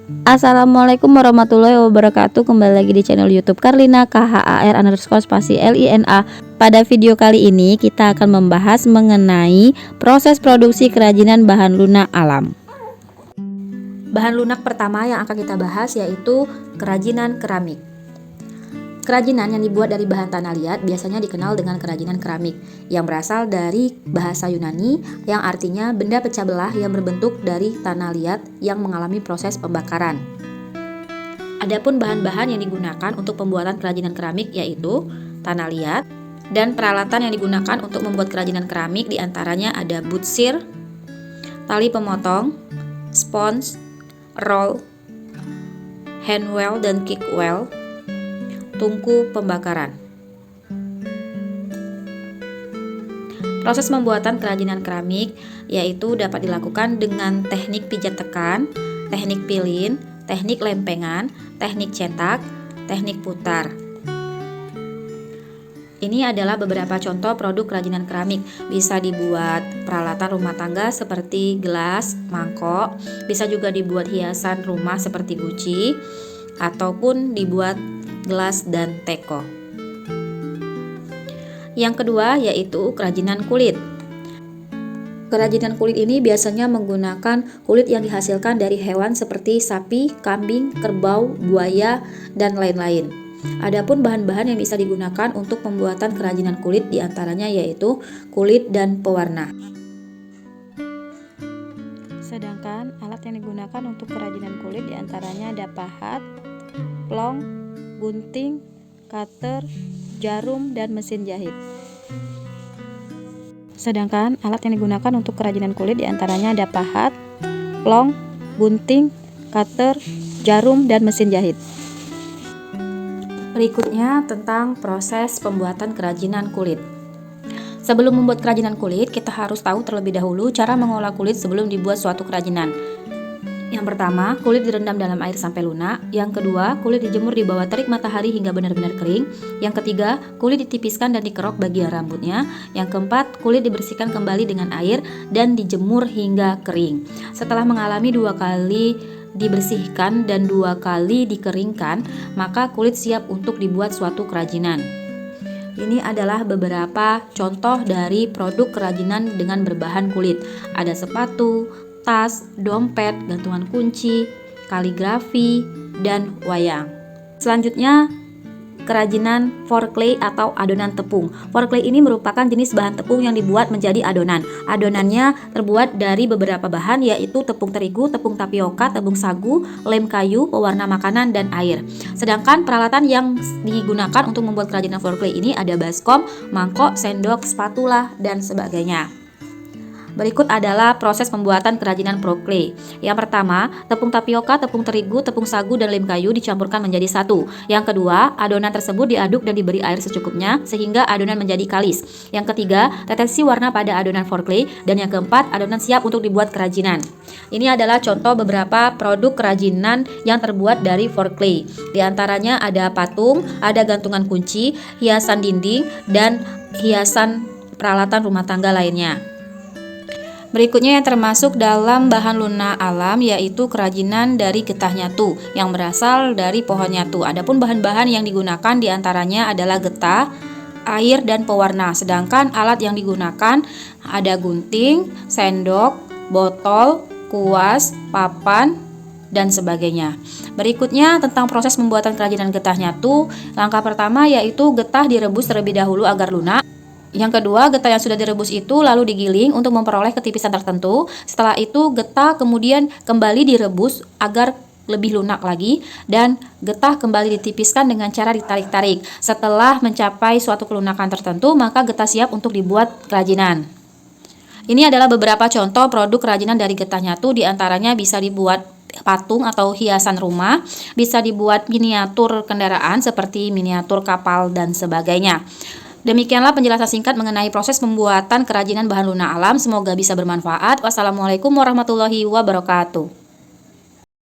Assalamualaikum warahmatullahi wabarakatuh. Kembali lagi di channel YouTube Karlina KHAR_Lina. Pada video kali ini kita akan membahas mengenai proses produksi kerajinan bahan lunak alam. Bahan lunak pertama yang akan kita bahas yaitu kerajinan keramik. Kerajinan yang dibuat dari bahan tanah liat biasanya dikenal dengan kerajinan keramik, yang berasal dari bahasa Yunani yang artinya benda pecah belah yang berbentuk dari tanah liat yang mengalami proses pembakaran. Adapun bahan-bahan yang digunakan untuk pembuatan kerajinan keramik yaitu tanah liat, dan peralatan yang digunakan untuk membuat kerajinan keramik diantaranya ada butsir, tali pemotong, spons, roll, handwell dan kickwell, tungku pembakaran. Proses pembuatan kerajinan keramik yaitu dapat dilakukan dengan teknik pijat tekan, teknik pilin, teknik lempengan, teknik cetak, teknik putar. Ini adalah beberapa contoh produk kerajinan keramik. Bisa dibuat peralatan rumah tangga seperti gelas, mangkok, bisa juga dibuat hiasan rumah seperti guci, ataupun dibuat gelas dan teko. Yang kedua yaitu kerajinan kulit. Kerajinan kulit ini biasanya menggunakan kulit yang dihasilkan dari hewan seperti sapi, kambing, kerbau, buaya, dan lain-lain. Adapun bahan-bahan yang bisa digunakan untuk pembuatan kerajinan kulit diantaranya yaitu kulit dan pewarna. Sedangkan alat yang digunakan untuk kerajinan kulit diantaranya ada pahat, plong, gunting, cutter, jarum, dan mesin jahit. Sedangkan alat yang digunakan untuk kerajinan kulit diantaranya ada pahat, plong, gunting, cutter, jarum, dan mesin jahit. Berikutnya tentang proses pembuatan kerajinan kulit. Sebelum membuat kerajinan kulit, kita harus tahu terlebih dahulu cara mengolah kulit sebelum dibuat suatu kerajinan. Yang pertama, kulit direndam dalam air sampai lunak. Yang kedua, kulit dijemur di bawah terik matahari hingga benar-benar kering. Yang ketiga, kulit ditipiskan dan dikerok bagian rambutnya. Yang keempat, kulit dibersihkan kembali dengan air dan dijemur hingga kering. Setelah mengalami 2 kali dibersihkan dan 2 kali dikeringkan, maka kulit siap untuk dibuat suatu kerajinan. Ini adalah beberapa contoh dari produk kerajinan dengan berbahan kulit. Ada sepatu, tas, dompet, gantungan kunci, kaligrafi, dan wayang. Selanjutnya, kerajinan foreclay atau adonan tepung. Foreclay ini merupakan jenis bahan tepung yang dibuat menjadi adonan. Adonannya terbuat dari beberapa bahan yaitu tepung terigu, tepung tapioka, tepung sagu, lem kayu, pewarna makanan, dan air. Sedangkan peralatan yang digunakan untuk membuat kerajinan foreclay ini ada baskom, mangkok, sendok, spatula, dan sebagainya. Berikut adalah proses pembuatan kerajinan foreclay. Yang pertama, tepung tapioka, tepung terigu, tepung sagu, dan lem kayu dicampurkan menjadi satu. Yang kedua, adonan tersebut diaduk dan diberi air secukupnya sehingga adonan menjadi kalis. Yang ketiga, tetesi warna pada adonan foreclay. Dan yang keempat, adonan siap untuk dibuat kerajinan. Ini adalah contoh beberapa produk kerajinan yang terbuat dari foreclay. Di antaranya ada patung, ada gantungan kunci, hiasan dinding, dan hiasan peralatan rumah tangga lainnya. Berikutnya yang termasuk dalam bahan lunak alam yaitu kerajinan dari getah nyatu yang berasal dari pohon nyatu. Adapun bahan-bahan yang digunakan diantaranya adalah getah, air, dan pewarna. Sedangkan alat yang digunakan ada gunting, sendok, botol, kuas, papan, dan sebagainya. Berikutnya tentang proses pembuatan kerajinan getah nyatu. Langkah pertama yaitu getah direbus terlebih dahulu agar lunak. Yang kedua, getah yang sudah direbus itu lalu digiling untuk memperoleh ketipisan tertentu. Setelah itu, getah kemudian kembali direbus agar lebih lunak lagi, dan getah kembali ditipiskan dengan cara ditarik-tarik. Setelah mencapai suatu kelunakan tertentu, maka getah siap untuk dibuat kerajinan. Ini adalah beberapa contoh produk kerajinan dari getah nyatu, diantaranya bisa dibuat patung atau hiasan rumah, bisa dibuat miniatur kendaraan seperti miniatur kapal dan sebagainya. Demikianlah penjelasan singkat mengenai proses pembuatan kerajinan bahan lunak alam. Semoga bisa bermanfaat. Wassalamualaikum warahmatullahi wabarakatuh.